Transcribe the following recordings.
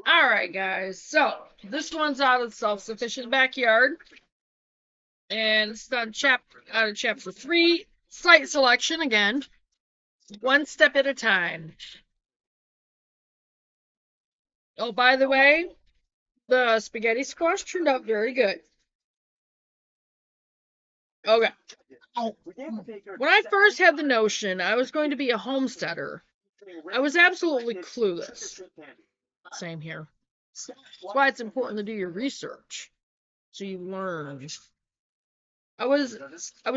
Alright, guys. So, this one's out of self-sufficient backyard. And it's done out of chapter 3. Site selection again. One step at a time. Oh, by the way, the spaghetti squash turned out very good. Okay. When I first had the notion I was going to be a homesteader, I was absolutely clueless. Same here. That's why it's important to do your research, so you learn. I was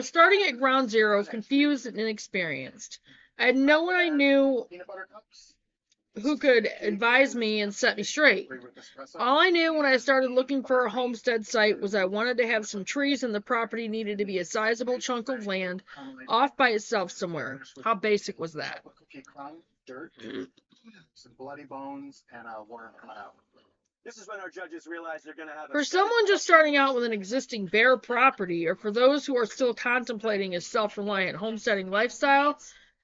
starting at ground zero, confused and inexperienced. I had no one I knew who could advise me and set me straight. All I knew when I started looking for a homestead site was I wanted to have some trees and the property needed to be a sizable chunk of land off by itself somewhere. How basic was that? Dirt, some bloody bones, and a worm coming out. This is when our judges realize they're going to have for someone just starting out with an existing bare property, or for those who are still contemplating a self-reliant homesteading lifestyle,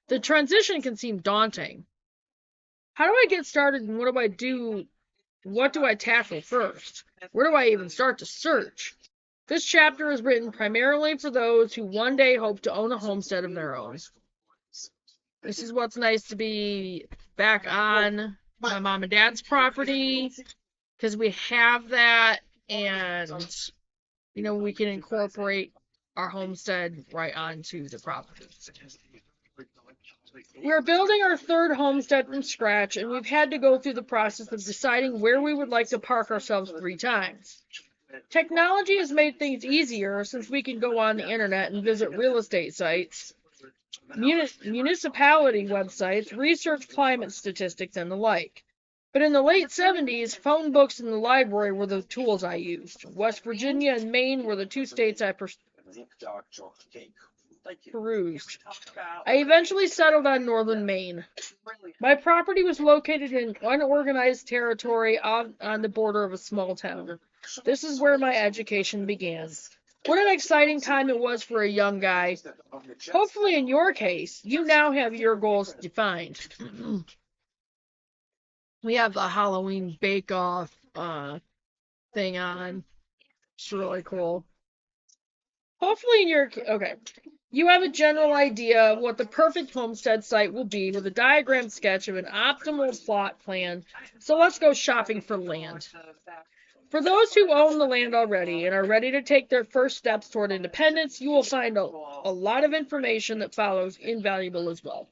the transition can seem daunting. How do I get started and what do I do? What do I tackle first? Where do I even start to search? This chapter is written primarily for those who one day hope to own a homestead of their own. This is what's nice to be back on my mom and dad's property, because we have that, and we can incorporate our homestead right onto the property. We're building our third homestead from scratch, and we've had to go through the process of deciding where we would like to park ourselves 3 times. Technology has made things easier since we can go on the internet and visit real estate sites, municipality websites, research climate statistics, and the like. But in the late 70s, phone books in the library were the tools I used. West Virginia and Maine were the 2 states I perused. I eventually settled on northern Maine. My property was located in unorganized territory on the border of a small town. This is where my education began. What an exciting time it was for a young guy. Hopefully, in your case, you now have your goals defined. We have the Halloween bake-off thing on. It's really cool. Hopefully, you have a general idea of what the perfect homestead site will be with a diagram sketch of an optimal plot plan. So let's go shopping for land. For those who own the land already and are ready to take their first steps toward independence, you will find a lot of information that follows invaluable as well.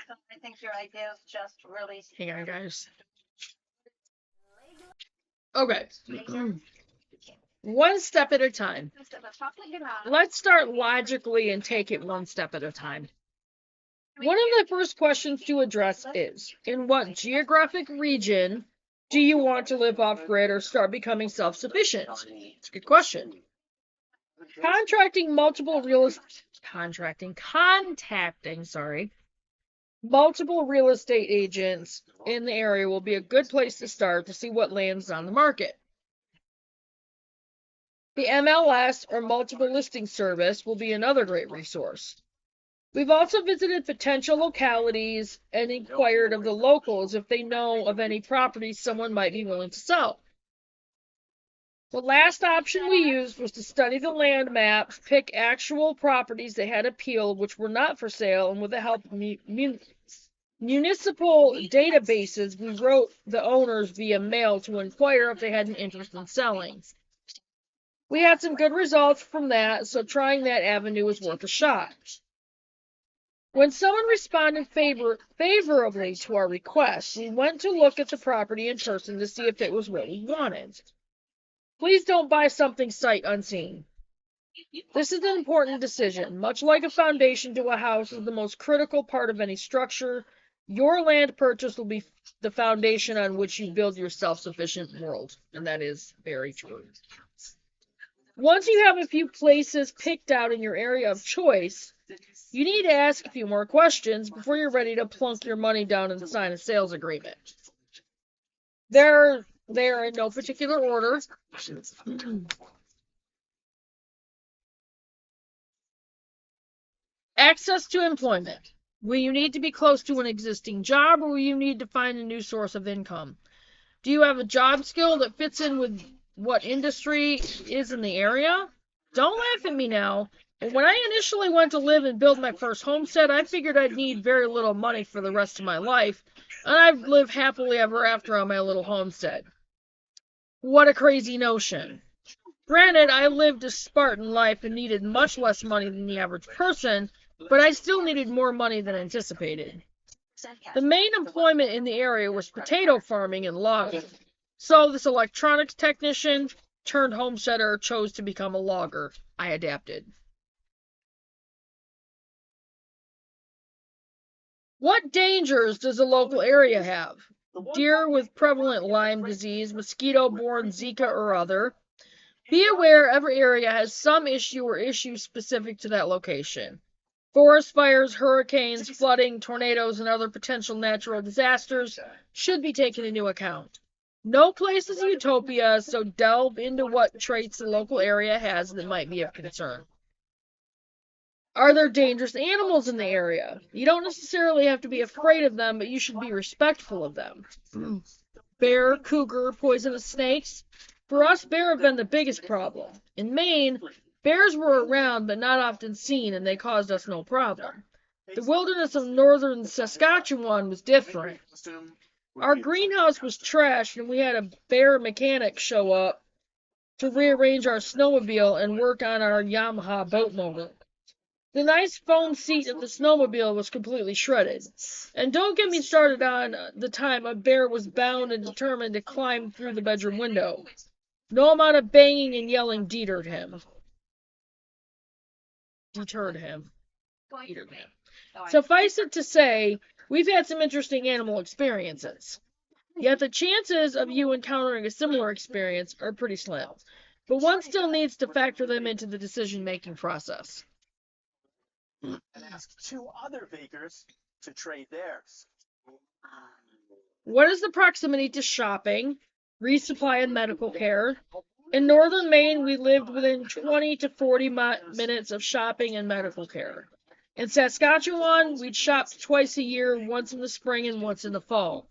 I think your idea is just really... Hang on, guys. Okay. One step at a time. Let's start logically and take it one step at a time. One of the first questions to address is, in what geographic region do you want to live off-grid or start becoming self-sufficient? It's a good question. Contacting multiple real estate agents in the area will be a good place to start to see what land's on the market. The MLS, or Multiple Listing Service, will be another great resource. We've also visited potential localities and inquired of the locals if they know of any properties someone might be willing to sell. The last option we used was to study the land maps, pick actual properties that had appeal which were not for sale, and with the help of municipal databases, we wrote the owners via mail to inquire if they had an interest in selling. We had some good results from that, so trying that avenue was worth a shot. When someone responded favorably to our request, we went to look at the property in person to see if it was what we wanted. Please don't buy something sight unseen. This is an important decision. Much like a foundation to a house is the most critical part of any structure, your land purchase will be the foundation on which you build your self-sufficient world. And that is very true. Once you have a few places picked out in your area of choice, you need to ask a few more questions before you're ready to plunk your money down and sign a sales agreement. They're in no particular order. Access to employment. Will you need to be close to an existing job, or will you need to find a new source of income? Do you have a job skill that fits in with what industry is in the area? Don't laugh at me now. But when I initially went to live and build my first homestead, I figured I'd need very little money for the rest of my life, and I've lived happily ever after on my little homestead. What a crazy notion. Granted, I lived a Spartan life and needed much less money than the average person, but I still needed more money than anticipated. The main employment in the area was potato farming and logging, so this electronics technician turned homesteader chose to become a logger. I adapted. What dangers does the local area have? Deer with prevalent Lyme disease, mosquito-borne Zika or other. Be aware every area has some issue or issues specific to that location. Forest fires, hurricanes, flooding, tornadoes, and other potential natural disasters should be taken into account. No place is a utopia, so delve into what traits the local area has that might be of concern. Are there dangerous animals in the area? You don't necessarily have to be afraid of them, but you should be respectful of them. Bear, cougar, poisonous snakes. For us, bear have been the biggest problem. In Maine, bears were around but not often seen, and they caused us no problem. The wilderness of northern Saskatchewan was different. Our greenhouse was trashed, and we had a bear mechanic show up to rearrange our snowmobile and work on our Yamaha boat motor. The nice foam seat of the snowmobile was completely shredded. And don't get me started on the time a bear was bound and determined to climb through the bedroom window. No amount of banging and yelling deterred him. Suffice it to say, we've had some interesting animal experiences. Yet the chances of you encountering a similar experience are pretty slim. But one still needs to factor them into the decision-making process. And ask 2 other bakers to trade theirs. What is the proximity to shopping, resupply, and medical care? In northern Maine, we lived within 20 to 40 minutes of shopping and medical care. In Saskatchewan, we'd shop twice a year, once in the spring and once in the fall.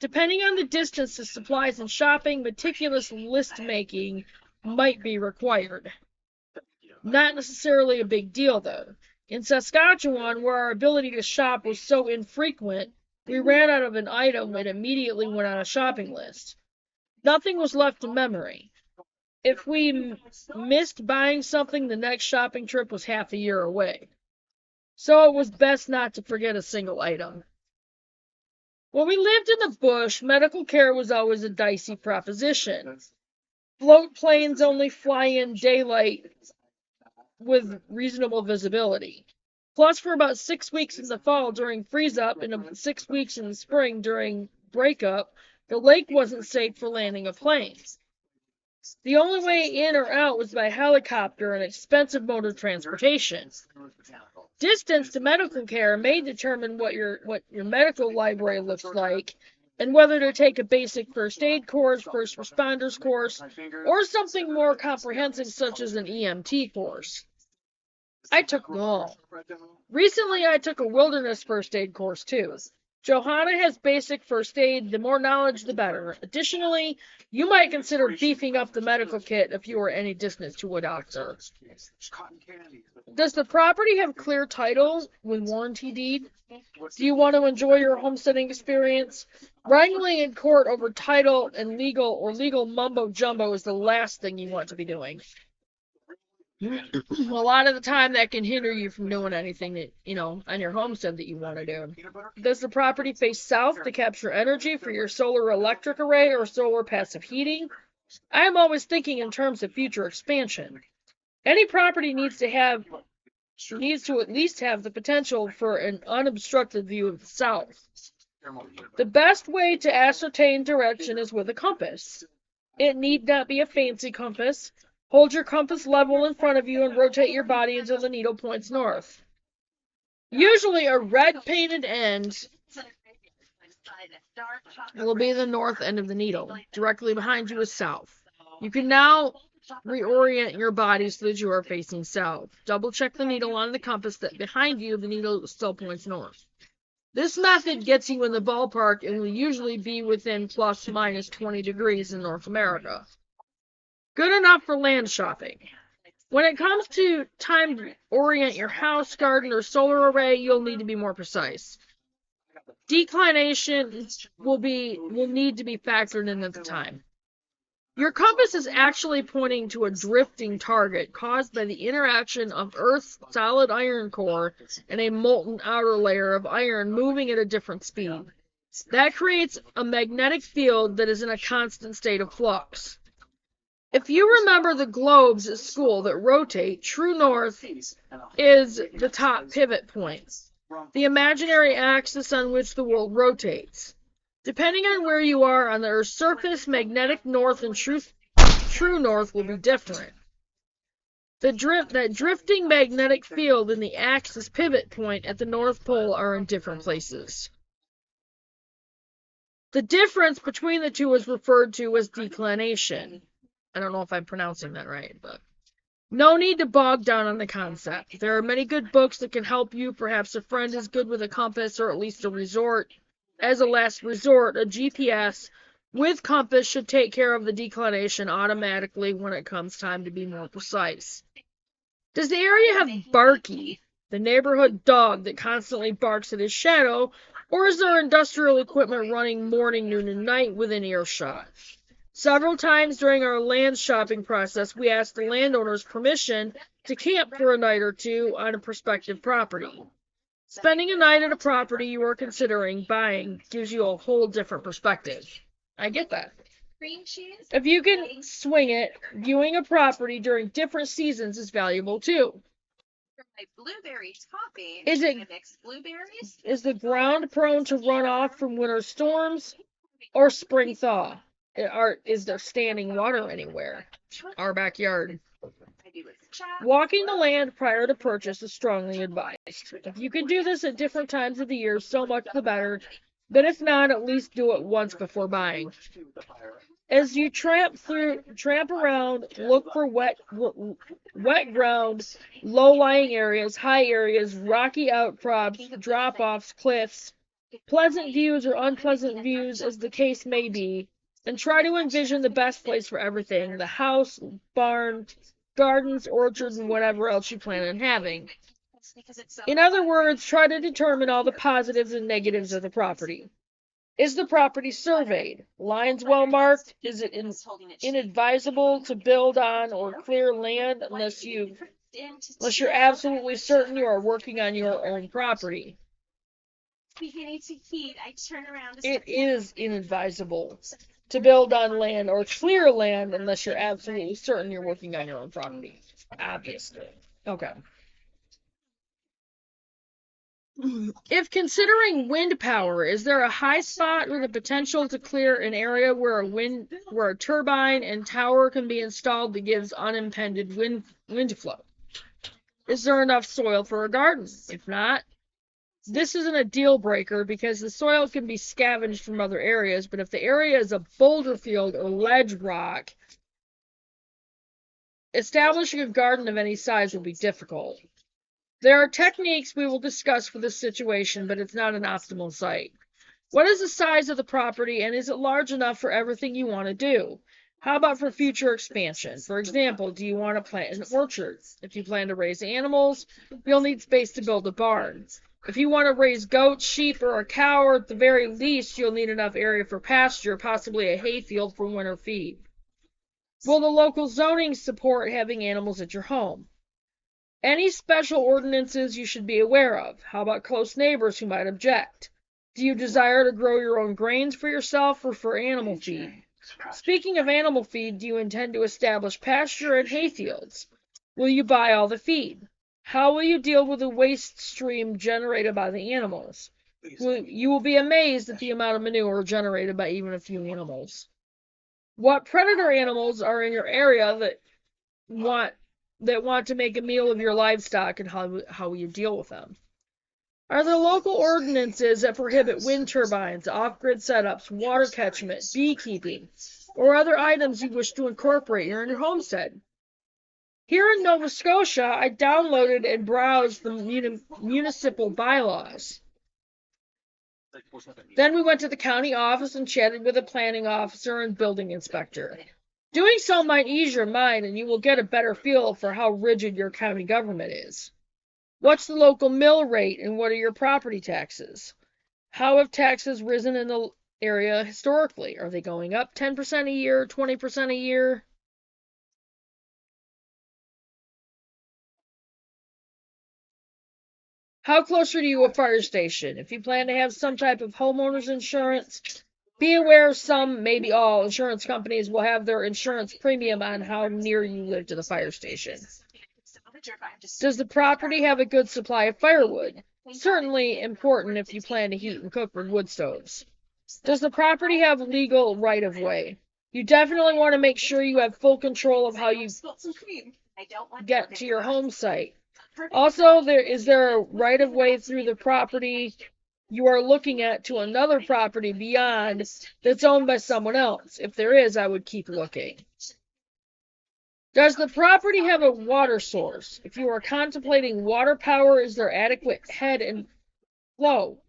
Depending on the distance to supplies and shopping, meticulous list making might be required. Not necessarily a big deal, though. In Saskatchewan, where our ability to shop was so infrequent, we ran out of an item and immediately went on a shopping list. Nothing was left to memory. If we missed buying something, the next shopping trip was half a year away. So it was best not to forget a single item. When we lived in the bush, medical care was always a dicey proposition. Float planes only fly in daylight with reasonable visibility. Plus, for about 6 weeks in the fall during freeze-up and 6 weeks in the spring during break-up, the lake wasn't safe for landing of planes. The only way in or out was by helicopter, an expensive mode of transportation. Distance to medical care may determine what your medical library looks like, and whether to take a basic first aid course, first responders course, or something more comprehensive such as an EMT course. I took them all. Recently, I took a wilderness first aid course too. Johanna has basic first aid. The more knowledge, the better. Additionally, you might consider beefing up the medical kit if you are any distance to a doctor. Does the property have clear title with warranty deed? Do you want to enjoy your homesteading experience? Wrangling in court over title and legal mumbo jumbo is the last thing you want to be doing. A lot of the time that can hinder you from doing anything that, on your homestead that you want to do. Does the property face south to capture energy for your solar electric array or solar passive heating? I am always thinking in terms of future expansion. Any property needs to at least have the potential for an unobstructed view of the south. The best way to ascertain direction is with a compass. It need not be a fancy compass. Hold your compass level in front of you and rotate your body until the needle points north. Usually a red painted end will be the north end of the needle. Directly behind you is south. You can now reorient your body so that you are facing south. Double check the needle on the compass that behind you, the needle still points north. This method gets you in the ballpark and will usually be within plus minus 20 degrees in North America. Good enough for land shopping. When it comes to time to orient your house, garden, or solar array, you'll need to be more precise. Declination will need to be factored in at the time. Your compass is actually pointing to a drifting target caused by the interaction of Earth's solid iron core and a molten outer layer of iron moving at a different speed. That creates a magnetic field that is in a constant state of flux. If you remember the globes at school that rotate, true north is the top pivot point, the imaginary axis on which the world rotates. Depending on where you are on the Earth's surface, magnetic north and true north will be different. That drifting magnetic field and the axis pivot point at the North Pole are in different places. The difference between the two is referred to as declination. I don't know if I'm pronouncing that right, but no need to bog down on the concept. There are many good books that can help you. Perhaps a friend is good with a compass, or at least as a last resort, a GPS with compass should take care of the declination automatically when it comes time to be more precise. Does the area have Barky, the neighborhood dog that constantly barks at his shadow, or is there industrial equipment running morning, noon, and night within earshot? Several times during our land shopping process, we asked the landowner's permission to camp for a night or two on a prospective property. Spending a night at a property you are considering buying gives you a whole different perspective. I get that. If you can swing it, viewing a property during different seasons is valuable too. For my blueberry topping, Is it- I mix blueberries. Is the ground prone to run off from winter storms or spring thaw? Is there standing water anywhere? Our backyard. I do with chocolate. Walking the land prior to purchase is strongly advised. If you can do this at different times of the year, so much the better. But if not, at least do it once before buying. As you tramp around, look for wet ground, low-lying areas, high areas, rocky outcrops, drop-offs, cliffs, pleasant views or unpleasant views as the case may be, and try to envision the best place for everything, the house, barn, gardens, orchards, and whatever else you plan on having. In other words, try to determine all the positives and negatives of the property. Is the property surveyed? Lines well marked? Is it inadvisable to build on or clear land unless you're absolutely certain you are working on your own property? Beginning to heat, I turn around. It is inadvisable to build on land or clear land unless you're absolutely certain you're working on your own property. Obviously. Okay. If considering wind power, is there a high spot with the potential to clear an area where a turbine and tower can be installed that gives unimpeded wind flow? Is there enough soil for a garden? If not, this isn't a deal breaker because the soil can be scavenged from other areas, but if the area is a boulder field or ledge rock, establishing a garden of any size will be difficult. There are techniques we will discuss for this situation, but it's not an optimal site. What is the size of the property, and is it large enough for everything you want to do? How about for future expansion? For example, do you want to plant an orchard? If you plan to raise animals, you'll need space to build a barn. If you want to raise goats, sheep, or a cow, or at the very least, you'll need enough area for pasture, possibly a hayfield for winter feed. Will the local zoning support having animals at your home? Any special ordinances you should be aware of? How about close neighbors who might object? Do you desire to grow your own grains for yourself or for animal feed? Speaking of animal feed, do you intend to establish pasture and hayfields? Will you buy all the feed? How will you deal with the waste stream generated by the animals? You will be amazed at the amount of manure generated by even a few animals. What predator animals are in your area that want to make a meal of your livestock, and how will you deal with them? Are there local ordinances that prohibit wind turbines, off-grid setups, water catchment, beekeeping, or other items you wish to incorporate in your homestead. Here in Nova Scotia, I downloaded and browsed the municipal bylaws. Then we went to the county office and chatted with a planning officer and building inspector. Doing so might ease your mind, and you will get a better feel for how rigid your county government is. What's the local mill rate, and what are your property taxes? How have taxes risen in the area historically? Are they going up 10% a year, 20% a year? How close are you to a fire station? If you plan to have some type of homeowner's insurance, be aware some, maybe all, insurance companies will have their insurance premium on how near you live to the fire station. Does the property have a good supply of firewood? Certainly important if you plan to heat and cook with wood stoves. Does the property have legal right-of-way? You definitely want to make sure you have full control of how you get to your home site. Also, is there a right-of-way through the property you are looking at to another property beyond that's owned by someone else? If there is, I would keep looking. Does the property have a water source? If you are contemplating water power, is there adequate head and flow?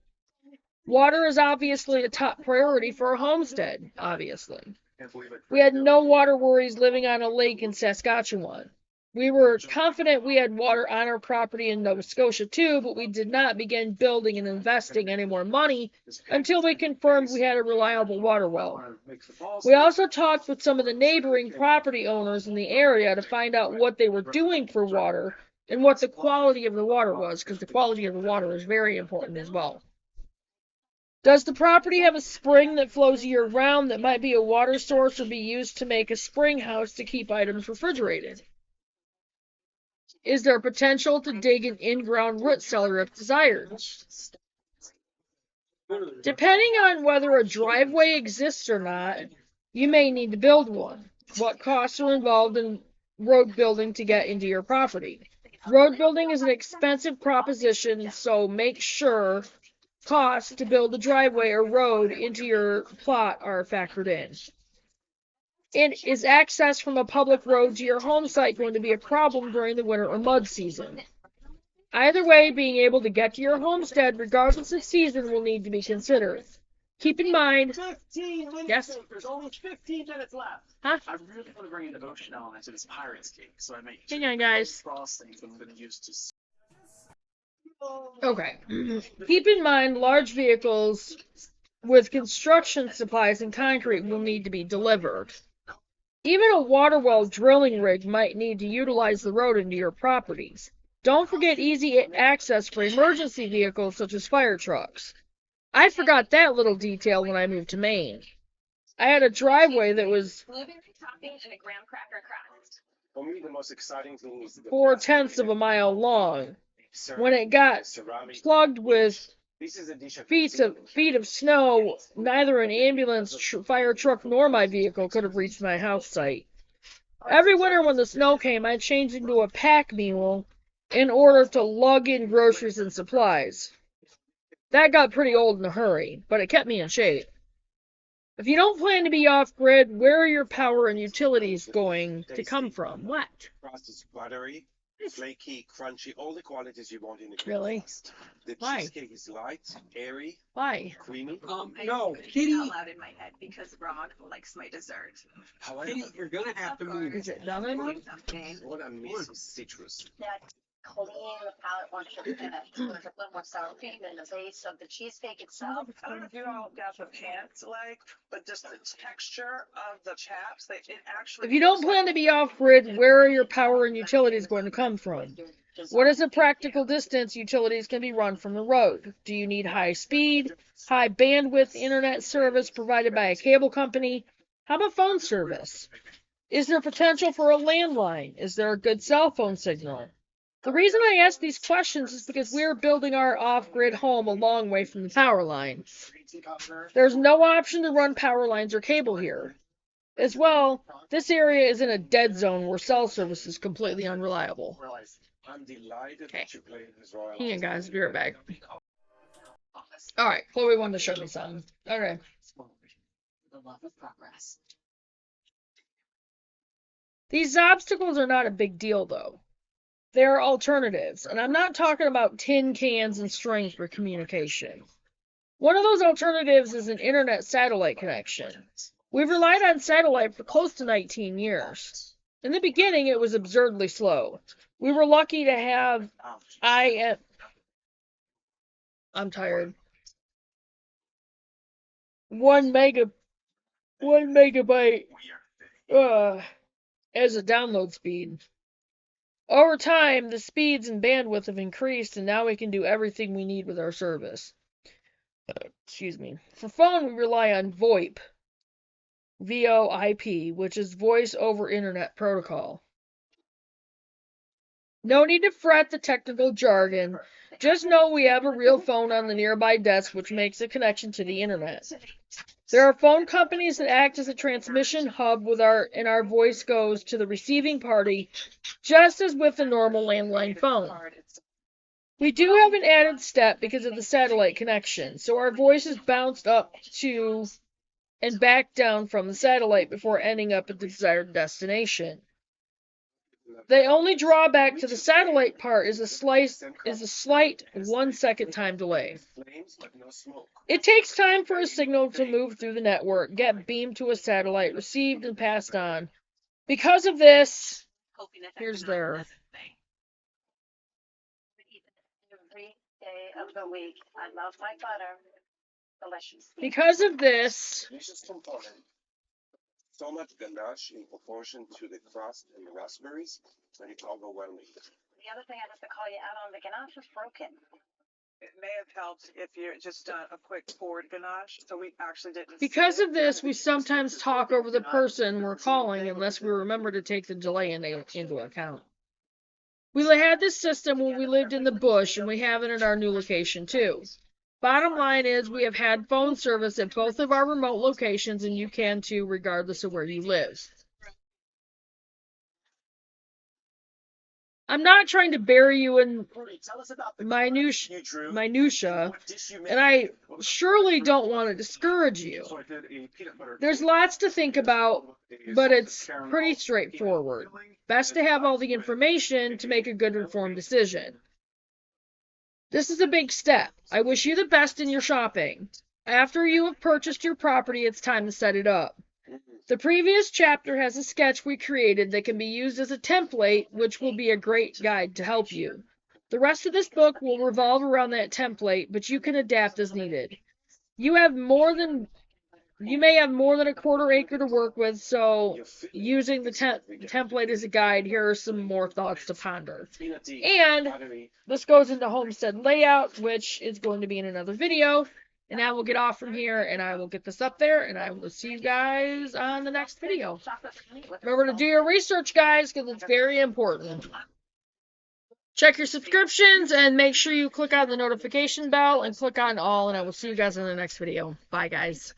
Water is obviously a top priority for a homestead, obviously. We had no water worries living on a lake in Saskatchewan. We were confident we had water on our property in Nova Scotia too, but we did not begin building and investing any more money until we confirmed we had a reliable water well. We also talked with some of the neighboring property owners in the area to find out what they were doing for water and what the quality of the water was, because the quality of the water is very important as well. Does the property have a spring that flows year-round that might be a water source or be used to make a spring house to keep items refrigerated? Is there potential to dig an in-ground root cellar if desired? Depending on whether a driveway exists or not, you may need to build one. What costs are involved in road building to get into your property? Road building is an expensive proposition, so make sure costs to build a driveway or road into your plot are factored in. Is access from a public road to your home site going to be a problem during the winter or mud season? Either way, being able to get to your homestead, regardless of season, will need to be considered. Keep in mind... 15 minutes. Yes? There's only 15 minutes left. Huh? I really want to bring an emotion element to this Pirates game, so I make Hang on, guys. frostings that I'm going to use to... Okay. Keep in mind, large vehicles with construction supplies and concrete will need to be delivered. Even a water well drilling rig might need to utilize the road into your properties. Don't forget easy access for emergency vehicles such as fire trucks. I forgot that little detail when I moved to Maine. I had a driveway that was Blueberry topping and a graham cracker crust. For me, the most exciting thing is the 4/10 of a mile long. When it got plugged with This is a dish of feet of snow, neither an ambulance, fire truck, nor my vehicle could have reached my house site. Every winter when the snow came, I changed into a pack mule in order to lug in groceries and supplies. That got pretty old in a hurry, but it kept me in shape. If you don't plan to be off-grid, where are your power and utilities going to come from? What? crust is buttery, flaky, crunchy, all the qualities you want in a cream Really? crust. The Why? cheesecake is light, airy, Why? creamy. No, I Kitty, out loud in my head because Rob likes my dessert. However, Kitty, you're gonna have to move. Is it done enough? what I miss is citrus. That clean palate wants to there's a little more sour cream in the base of the cheesecake itself. I don't know if you all got the pants like, but just the texture of the chaps, it actually. If you don't plan to be off-grid, where are your power and utilities going to come from? What is the practical distance utilities can be run from the road? Do you need high speed, high bandwidth internet service provided by a cable company? How about phone service? Is there potential for a landline? Is there a good cell phone signal? The reason I ask these questions is because we're building our off-grid home a long way from the power line. There's no option to run power lines or cable here. As well, this area is in a dead zone where cell service is completely unreliable. I'm delighted Okay. that you played this royal. Hang on, guys. Be right back. Alright, Chloe wanted to show me something. Okay. The love of progress. These obstacles are not a big deal, though. There are alternatives, and I'm not talking about tin cans and strings for communication. One of those alternatives is an internet satellite connection. We've relied on satellite for close to 19 years. In the beginning, it was absurdly slow. We were lucky to have I'm tired. 1 megabyte as a download speed. Over time, the speeds and bandwidth have increased, and now we can do everything we need with our service. Excuse me. For phone, we rely on VoIP, VoIP, which is Voice over Internet Protocol. No need to fret the technical jargon. Just know we have a real phone on the nearby desk, which makes a connection to the internet. There are phone companies that act as a transmission hub and our voice goes to the receiving party, just as with a normal landline phone. We do have an added step because of the satellite connection, so our voice is bounced up to and back down from the satellite before ending up at the desired destination. The only drawback to the satellite part is a slight 1 second time delay. It takes time for a signal to move through the network, get beamed to a satellite, received, and passed on. Because of this, here's their. Every day of the week, I love my butter. Delicious. Because of this, Delicious component. So much ganache in proportion to the crust and the raspberries that it's overwhelming. The other thing I'd have to call you out on, the ganache is broken. It may have helped if you're just done a quick poured ganache, so we actually didn't. because of this, we sometimes talk over the person we're calling unless we remember to take the delay into account. We had this system when we lived in the bush, and we have it at our new location too. Bottom line is we have had phone service at both of our remote locations, and you can too, regardless of where you live. I'm not trying to bury you in minutia, and I surely don't want to discourage you. There's lots to think about, but it's pretty straightforward. Best to have all the information to make a good informed decision. This is a big step. I wish you the best in your shopping. After you have purchased your property, it's time to set it up. The previous chapter has a sketch we created that can be used as a template, which will be a great guide to help you. The rest of this book will revolve around that template, but you can adapt as needed. You may have more than a quarter acre to work with, so using the template as a guide, here are some more thoughts to ponder. And this goes into Homestead layout, which is going to be in another video. And I will get off from here, and I will get this up there, and I will see you guys on the next video. Remember to do your research, guys, because it's very important. Check your subscriptions, and make sure you click on the notification bell and click on all, and I will see you guys in the next video. Bye, guys.